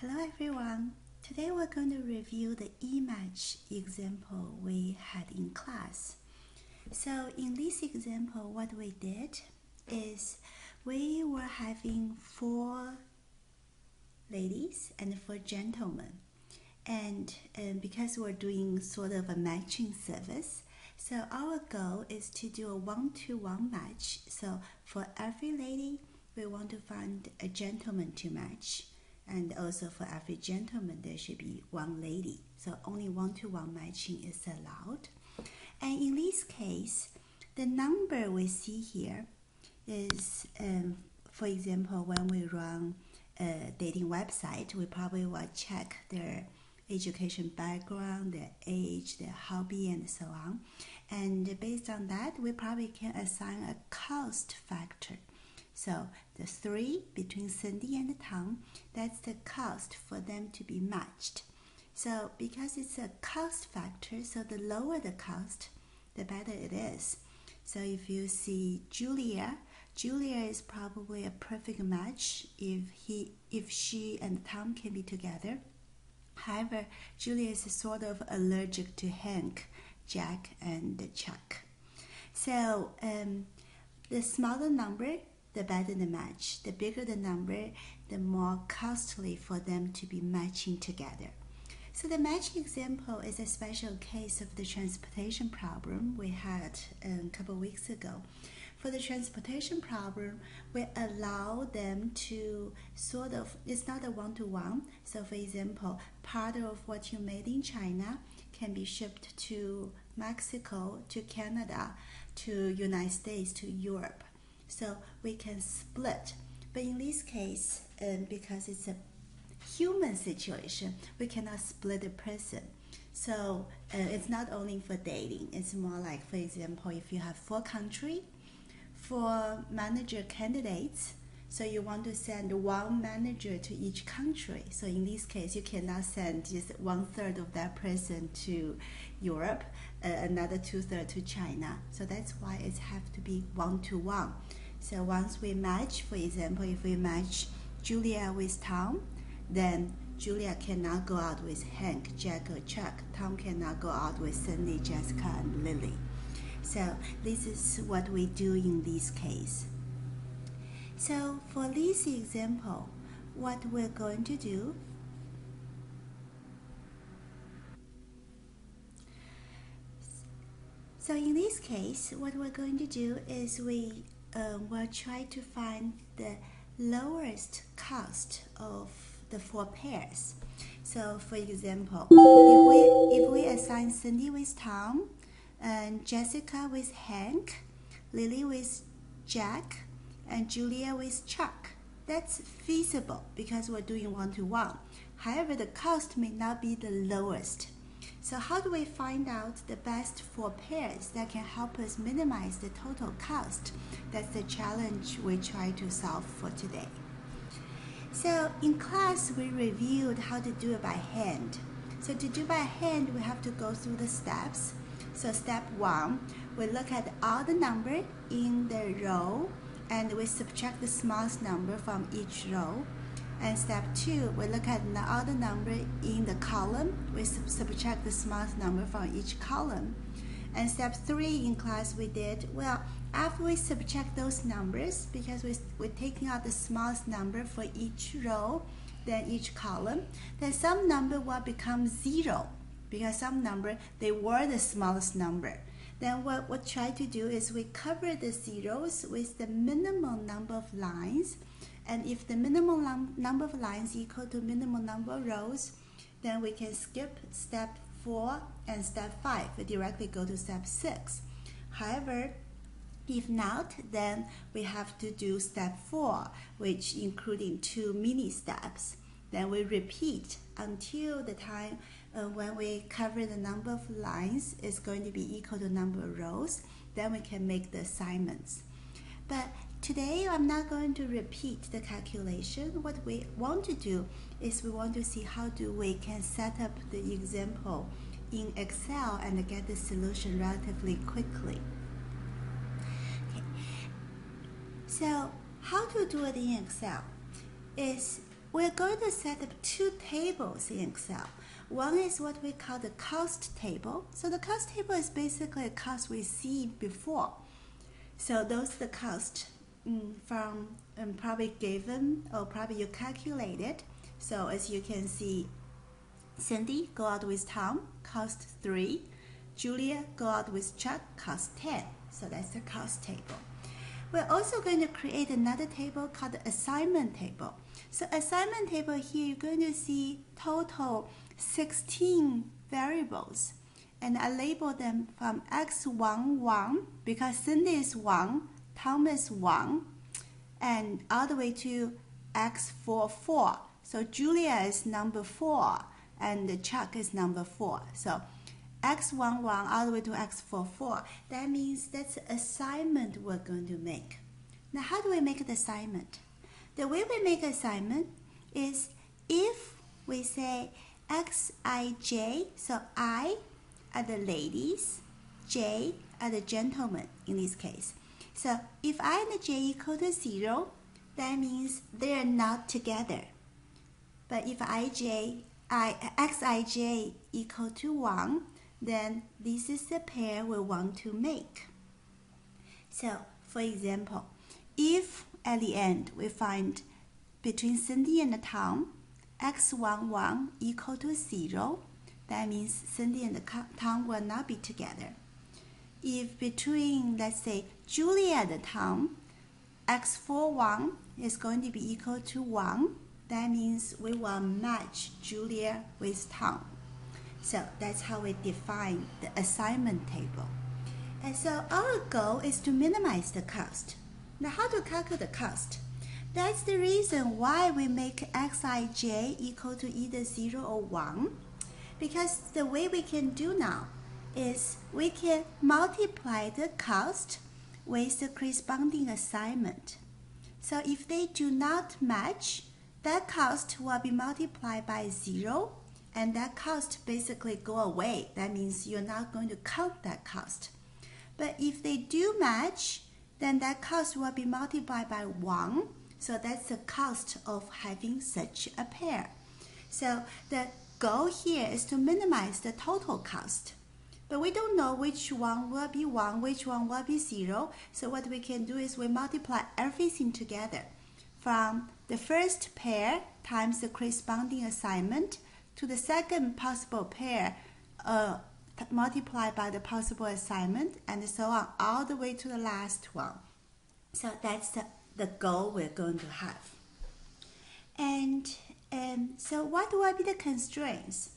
Hello everyone. Today we're going to review the e-match example we had in class. So in this example, what we did is we were having 4 ladies and 4 gentlemen. And because we're doing sort of a matching service, so our goal is to do a 1-to-1 match. So for every lady, we want to find a gentleman to match. And also for every gentleman, there should be 1 lady. So only 1-to-1 matching is allowed. And in this case, the number we see here is, for example, when we run a dating website, we probably will check their education background, their age, their hobby, and so on. And based on that, we probably can assign a cost factor. So the 3 between Cindy and Tom, that's the cost for them to be matched. So because it's a cost factor, so the lower the cost, the better it is. So if you see Julia is probably a perfect match if she and Tom can be together. However, Julia is sort of allergic to Hank, Jack, and Chuck. So the smaller number, the better the match. The bigger the number, the more costly for them to be matching together. So the matching example is a special case of the transportation problem we had a couple weeks ago. For the transportation problem, we allow them to sort of, it's not a 1-to-1. So for example, part of what you made in China can be shipped to Mexico, to Canada, to United States, to Europe. So we can split. But in this case, because it's a human situation, we cannot split a person. So it's not only for dating. It's more like, for example, if you have 4 countries, 4 manager candidates, so you want to send 1 manager to each country. So in this case, you cannot send just 1/3 of that person to Europe, another 2/3 to China. So that's why it has to be 1-to-1. So once we match, for example, if we match Julia with Tom, then Julia cannot go out with Hank, Jack, or Chuck. Tom cannot go out with Cindy, Jessica, and Lily. So this is what we do in this case. So for this example, what we're going to do, so in this case, what we're going to do is we will try to find the lowest cost of the 4 pairs. So for example, if we assign Cindy with Tom, and Jessica with Hank, Lily with Jack, and Julia with Chuck, that's feasible because we're doing 1-to-1. However, the cost may not be the lowest. So how do we find out the best 4 pairs that can help us minimize the total cost? That's the challenge we try to solve for today. So in class, we reviewed how to do it by hand. So to do by hand, we have to go through the steps. So step 1, we look at all the numbers in the row and we subtract the smallest number from each row. And step 2, we look at all the numbers in the column. We subtract the smallest number from each column. And step 3 in class we did, well, after we subtract those numbers, because we're taking out the smallest number for each row, then each column, then some number will become 0. Because some number, they were the smallest number. Then what we try to do is we cover the zeros with the minimum number of lines. And if the minimum number of lines equal to minimum number of rows, then we can skip step 4 and step 5. We directly go to step 6. However, if not, then we have to do step 4, which including 2 mini steps. Then we repeat until the time when we cover the number of lines is going to be equal to number of rows. Then we can make the assignments. But today I'm not going to repeat the calculation. What we want to do is we want to see how we can set up the example in Excel and get the solution relatively quickly. Okay. So how to do it in Excel is we're going to set up two tables in Excel. One is what we call the cost table. So the cost table is basically a cost we see before. So those are the cost from probably given or probably you calculated. So as you can see, Cindy go out with Tom, cost 3. Julia go out with Chuck, cost 10. So that's the cost table. We're also going to create another table called the assignment table. So assignment table here, you're going to see total 16 variables. And I label them from x1, 1, because Cindy is 1, Tom is 1, and all the way to x4, 4. So Julia is number 4, and Chuck is number 4. So x1, 1 all the way to x4, 4. That means that's the assignment we're going to make. Now, how do we make the assignment? The way we make assignment is if we say xij, so I are the ladies, j are the gentlemen in this case. So if I and j equal to 0, that means they are not together. But if xij equal to 1, then this is the pair we want to make. So, for example, if at the end we find between Cindy and Tom, x11 equal to 0, that means Cindy and Tom will not be together. If between, let's say, Julia and Tom, x41 is going to be equal to 1, that means we will match Julia with Tom. So that's how we define the assignment table. And so our goal is to minimize the cost. Now, how to calculate the cost? That's the reason why we make xij equal to either 0 or 1. Because the way we can do now is we can multiply the cost with the corresponding assignment. So if they do not match, that cost will be multiplied by 0, and that cost basically go away. That means you're not going to count that cost. But if they do match, then that cost will be multiplied by 1. So that's the cost of having such a pair. So the goal here is to minimize the total cost. But we don't know which one will be 1, which one will be 0. So what we can do is we multiply everything together from the first pair times the corresponding assignment to the second possible pair multiplied by the possible assignment, and so on, all the way to the last one. So that's the goal we're going to have. And so what will be the constraints?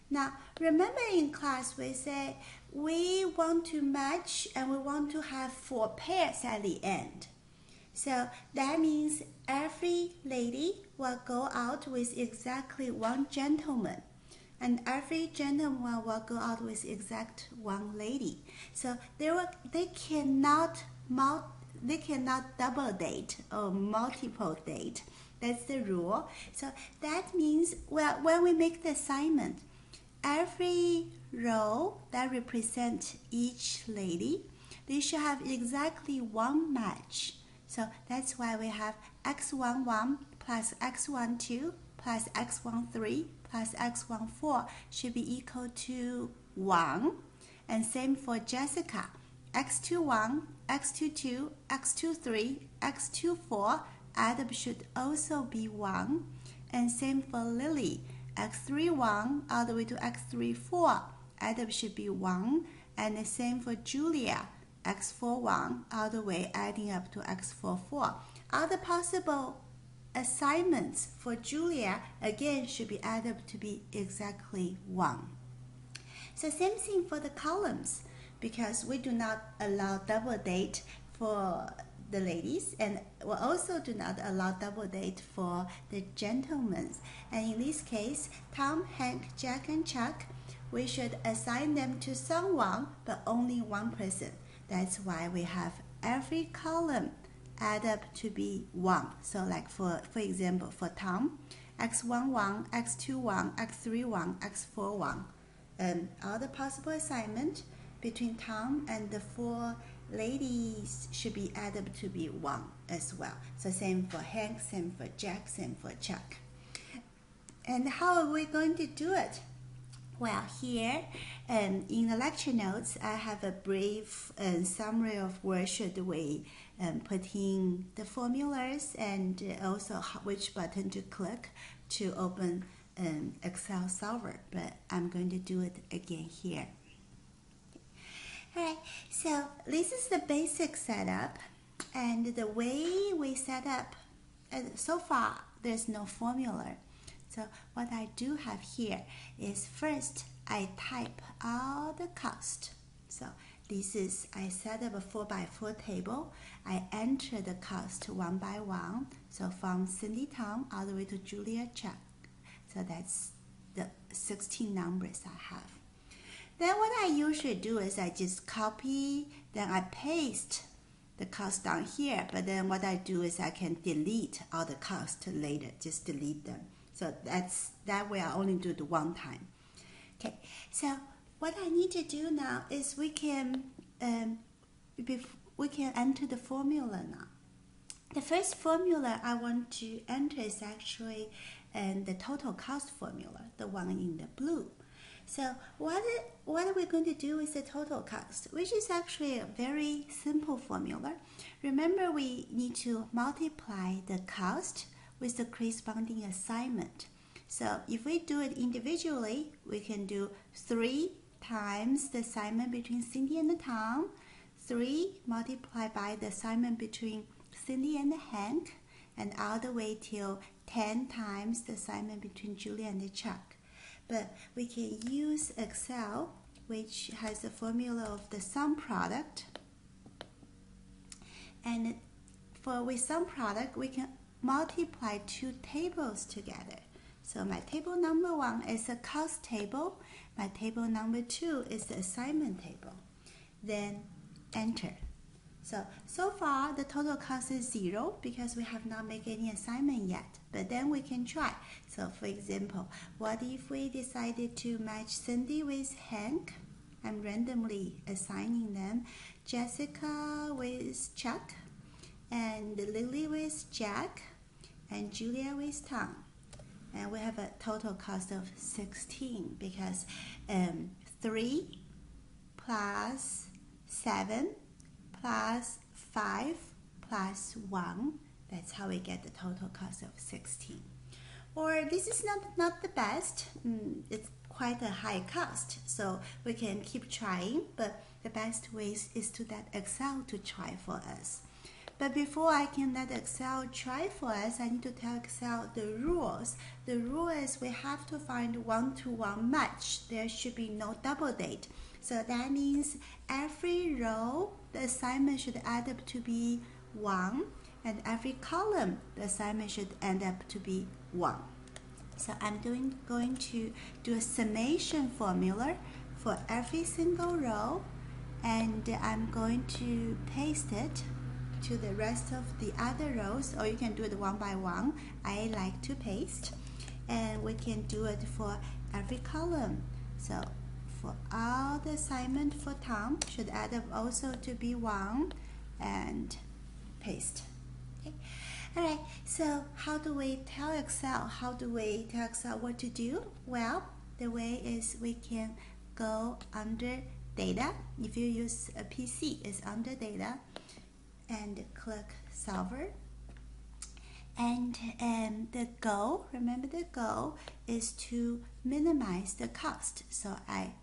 Now, remember in class we said we want to match and we want to have 4 pairs at the end. So that means every lady will go out with exactly 1 gentleman, and every gentleman will go out with exact 1 lady. So they cannot double date or multiple date. That's the rule. So that means, well, when we make the assignment, every row that represents each lady, they should have exactly 1 match. So that's why we have x11 plus x12 plus x13 plus x14 should be equal to 1. And same for Jessica. x21, x22, x23, x24 add up should also be 1. And same for Lily. x31 all the way to x34 add up should be 1. And the same for Julia. x41 all the way adding up to x44. All the possible assignments for Julia again should be added up to be exactly 1. So same thing for the columns, because we do not allow double date for the ladies, and we also do not allow double date for the gentlemen. And in this case, Tom, Hank, Jack, and Chuck, we should assign them to someone, but only 1 person. That's why we have every column add up to be 1. So like for example, for Tom, x11, x21, x31, x41. All the possible assignment between Tom and the 4 ladies should be added up to be 1 as well. So same for Hank, same for Jack, same for Chuck. And how are we going to do it? Well, here in the lecture notes, I have a brief summary of where should we put in the formulas and also which button to click to open Excel solver. But I'm going to do it again here. Alright, so this is the basic setup, and the way we set up, so far there's no formula. So what I do have here is first I type all the cost. So this is, I set up a 4x4 table. I enter the cost one by one. So from Cindy Tong all the way to Julia Chuck. So that's the 16 numbers I have. Then what I usually do is I just copy, then I paste the cost down here. But then what I do is I can delete all the cost later, just delete them. So that way I only do it one time. Okay, so what I need to do now is we can enter the formula now. The first formula I want to enter is actually the total cost formula, the one in the blue. So what are we going to do with the total cost, which is actually a very simple formula. Remember, we need to multiply the cost with the corresponding assignment. So if we do it individually, we can do 3 times the assignment between Cindy and Tom, 3 multiplied by the assignment between Cindy and Hank, and all the way till 10 times the assignment between Julia and Chuck. But we can use Excel, which has the formula of the sum product. And with sum product, we can multiply 2 tables together. So my table number 1 is a cost table. My table number 2 is the assignment table. Then enter. So far the total cost is 0 because we have not made any assignment yet. But then we can try. So for example, what if we decided to match Cindy with Hank? I'm randomly assigning them. Jessica with Chuck, and Lily with Jack, and Julia with Tom. And we have a total cost of 16 because 3 plus 7 plus 5 plus 1, that's how we get the total cost of 16. Or this is not the best, it's quite a high cost, so we can keep trying, but the best way is to let Excel to try for us. But before I can let Excel try for us, I need to tell Excel the rules. The rule is we have to find one-to-one match. There should be no double date. So that means every row, the assignment should add up to be 1, and every column, the assignment should end up to be 1. So I'm going to do a summation formula for every single row, and I'm going to paste it to the rest of the other rows, or you can do it one by one. I like to paste, and we can do it for every column. So for all the assignment for Tom should add up also to be 1, and paste. Okay. All right, so how do we tell Excel? What to do? Well, the way is we can go under data. If you use a PC, it's under data, and click solver. And the goal, remember the goal is to minimize the cost. So I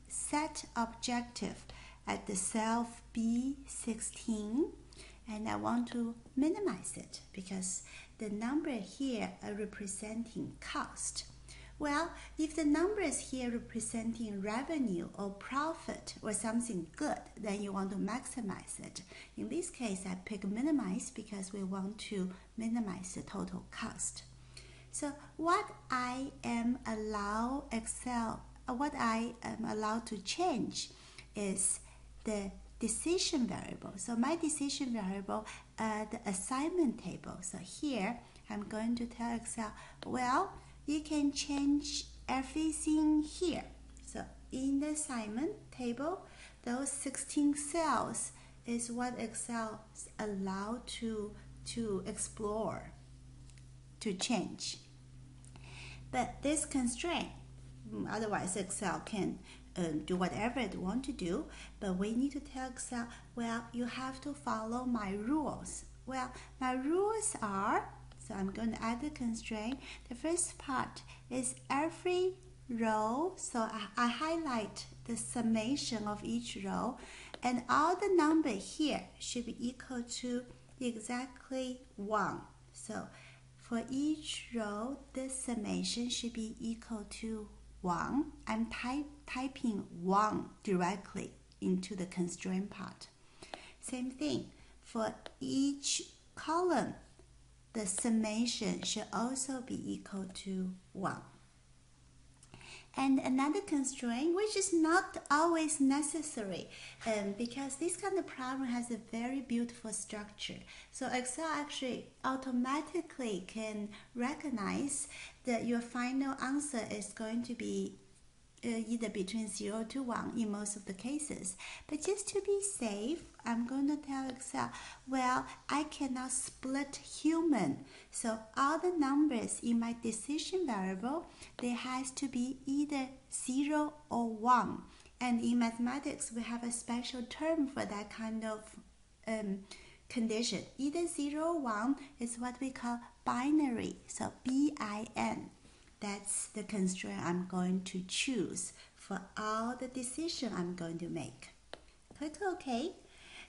set objective at the cell B16, and I want to minimize it because the number here are representing cost. Well, if the number is here representing revenue or profit or something good, then you want to maximize it. In this case, I pick minimize because we want to minimize the total cost. So what I am allowed to change is the decision variable. So my decision variable, the assignment table. So here I'm going to tell Excel, well, you can change everything here. So in the assignment table, those 16 cells is what Excel is allowed to explore, to change. but this constraint. Otherwise, Excel can do whatever it want to do, but we need to tell Excel, well, you have to follow my rules. Well, my rules are, so I'm going to add the constraint. The first part is every row, so I highlight the summation of each row, and all the number here should be equal to exactly 1. So for each row, the summation should be equal to 1. I'm typing 1 directly into the constraint part. Same thing, for each column, the summation should also be equal to 1. And another constraint, which is not always necessary, because this kind of problem has a very beautiful structure. So Excel actually automatically can recognize that your final answer is going to be either between 0 to 1 in most of the cases. But just to be safe, I'm going to tell Excel, well, I cannot split human. So all the numbers in my decision variable, there has to be either 0 or 1. And in mathematics, we have a special term for that kind of condition. Either 0 or 1 is what we call binary. So BIN. That's the constraint I'm going to choose for all the decision I'm going to make. Click OK.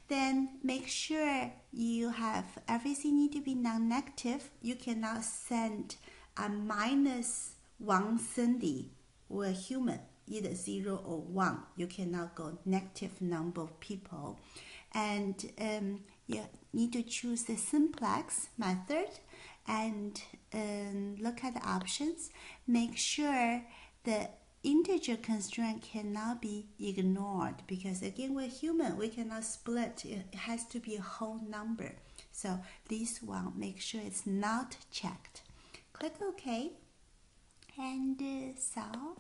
Then make sure you have everything need to be non-negative. You cannot send a -1 Cindy or a human, either 0 or 1. You cannot go negative number of people. And you need to choose the simplex method and look at the options. Make sure the integer constraint cannot be ignored, because again, we're human, we cannot split. It has to be a whole number. So this one, make sure it's not checked. Click OK and solve.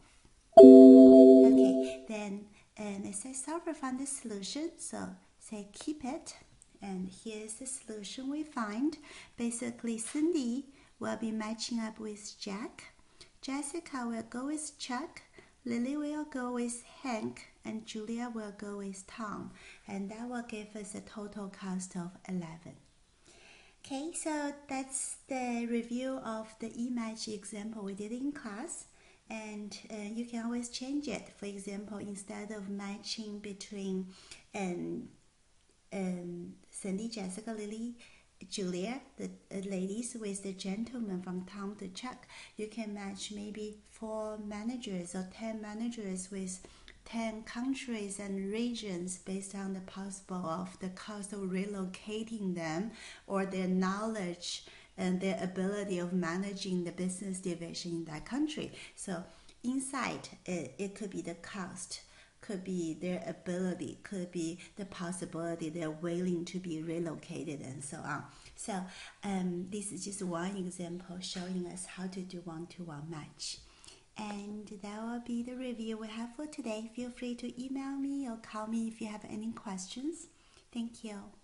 Okay, then it says solver found the solution, so say keep it. And here's the solution we find. Basically, Cindy will be matching up with Jack. Jessica will go with Chuck. Lily will go with Hank. And Julia will go with Tom. And that will give us a total cost of 11. Okay, so that's the review of the eMatch example we did in class. And you can always change it. For example, instead of matching between Cindy, Jessica, Lily, Julia, the ladies with the gentleman from Tom to Chuck, you can match maybe 4 managers or 10 managers with 10 countries and regions based on the possible of the cost of relocating them or their knowledge and their ability of managing the business division in that country. So inside it could be the cost, could be their ability, could be the possibility they're willing to be relocated, and so on. So this is just one example showing us how to do one-to-one match. And that will be the review we have for today. Feel free to email me or call me if you have any questions. Thank you.